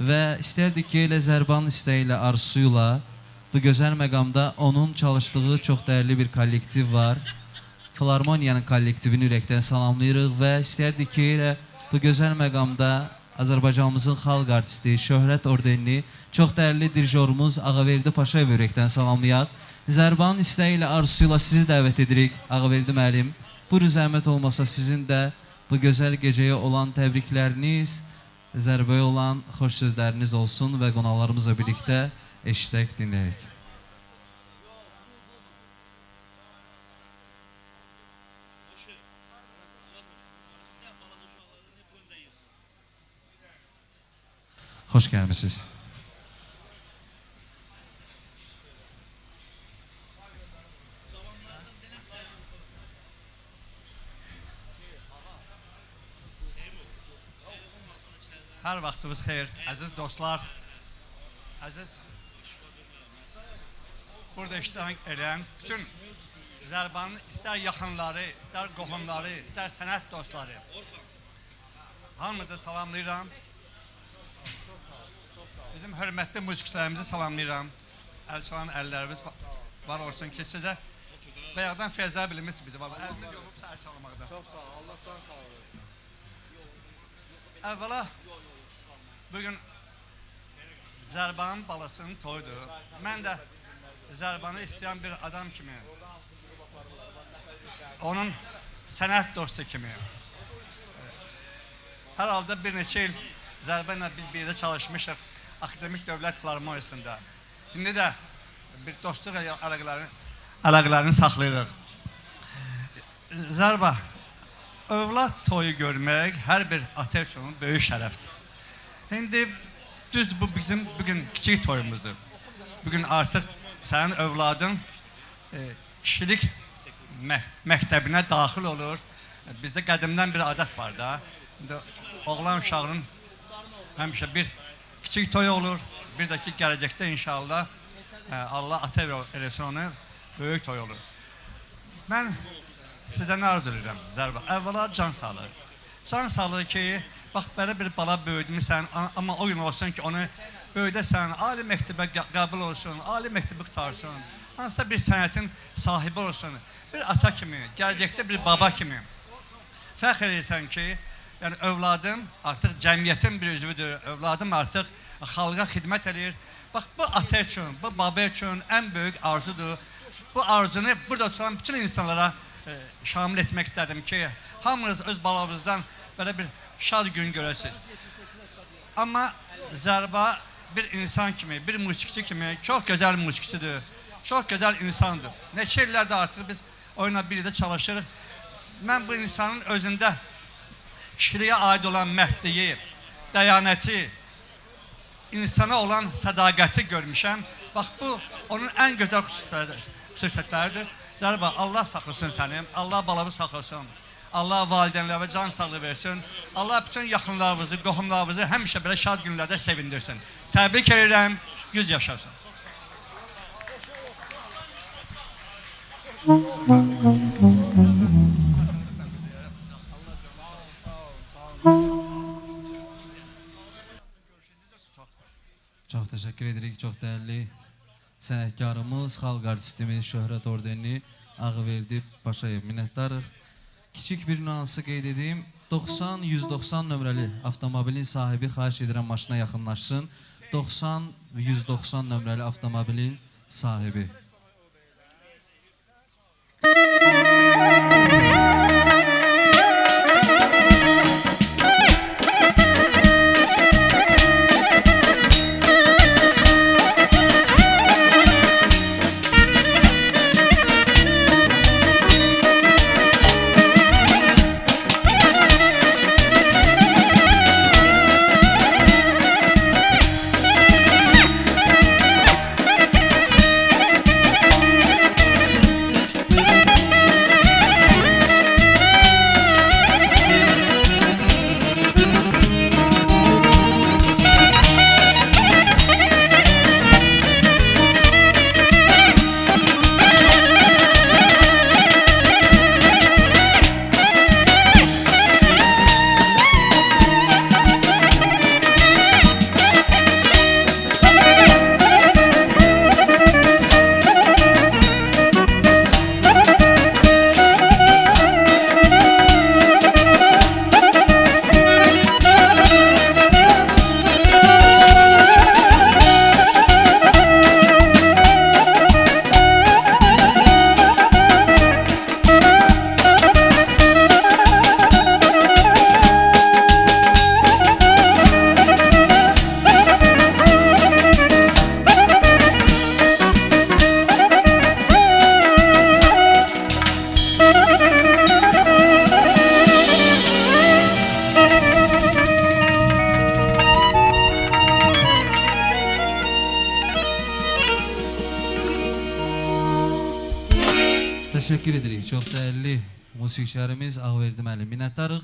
və istərdik ki, elə Zərbanın istəyi ilə, arzusuyla bu gözəl məqamda onun çalışdığı çox dəyərli bir kollektiv var. Filarmoniyanın kollektivini ürəkdən salamlayırıq və istərdik ki, elə bu gözəl məqamda Azərbaycanımızın xalq artisti, Şöhrət ordenini çox dəyərli dirijorumuz Ağaverdi Paşayev ürəkdən salamlayaq. Zərbanın istəyi ilə, arzusuyla sizi dəvət edirik, Ağaverdi müəllim. Buyurun, zəhmət olmasa sizin də bu gözəl gecəyə olan təbrikləriniz, Zərbaya olan xoş sözləriniz olsun və qonaqlarımızla birlikdə eşidək, dinləyək. Xoş gəlmişsiniz. Hər vaxtınız xeyir, əziz dostlar, əziz burada iştirak edən bütün Zərbanın istər yaxınları, istər qohumları, istər sənət dostları hamınızı salamlayıram. Bizim hörmətli musiqiçilərimizi salamlayıram. Əl çalan əllərimiz var olsun ki, sizə bayaqdan feyzlər bilmişsiniz bizi. Əlimiz yolubsa əl çalmaqda. Çox sağ ol, Allah can sağ olsun. Əvvəla bugün Zərbanın balasının toyudur. Mən də Zərbanı istəyən bir adam kimi, onun sənət dostu kimi, hər halda bir neçə il Zərba ilə biz birdə çalışmışıq Akademik Dövlət Filarmoniyasında. İndi də bir dostluq əlaqələrini saxlayırıq. Zərba, övlad toyu görmək hər bir ata üçün böyük şərəfdir. İndi düz bu bizim bugün kiçik toyumuzdur. Bugün artıq sənin övladın kişilik məktəbinə daxil olur. Bizdə qədimdən bir adət var da. İndi oğlan uşağının həmişə bir kiçik toy olur. Bir də ki, gələcəkdə inşallah Allah ata eləsin onu, böyük toy olur. Mən sizə nə arzu edirəm Zərba? Əvvəla can sağlığı. Can sağlığı ki, bax, belə bir bala böyüdmüsən, amma o gün olsun ki, onu böyüdəsən, ali məktəbə qəbul olsun, ali məktəbə qutarsın, hansısa bir sənətin sahibi olsun, bir ata kimi, gələcəkdə bir baba kimi fəxr edirsən ki, yəni övladım artıq cəmiyyətin bir üzvüdür, övladım artıq xalqa xidmət edir. Bax, bu ata üçün, bu baba üçün ən böyük arzudur. Bu arzunu burada oturan bütün insanlara şamil etmək istədim ki, hamınız öz balamızdan belə bir şad gün görəsiniz. Amma Zərba bir insan kimi, bir musiqiçi kimi çox gözəl musiqiçidir, çox gözəl insandır. Neçə illərdə artıq biz oyuna birlikdə çalışırıq. Mən bu insanın özündə kişiliyə aid olan mərdliyi, dəyanəti, insana olan sədaqəti görmüşəm. Bax, bu onun ən gözəl xüsusiyyətləridir. Zərba, Allah saxlasın səni, Allah balamı saxlasın, Allah valideynlərə can sağlığı versin, Allah bütün yaxınlarımızı, qohumlarımızı həmişə belə şad günlərdə sevindirsin. Təbrik edirəm, 100 yaşasın. Çox təşəkkür edirik, çox dəyərli sənətkarımız, xalq artistimiz Şöhrət ordenini Ağaverdi Paşayev, minnətdarıq. Kiçik bir nüansı qeyd edeyim, 90-190 nömrəli avtomobilin sahibi xahiş edirəm maşına yaxınlaşsın. 90-190 nömrəli avtomobilin sahibi. Təşəkkür edirik. Çox dəyərli musiqiçilərimiz Ağverdi müəllim. Minnətdarıq.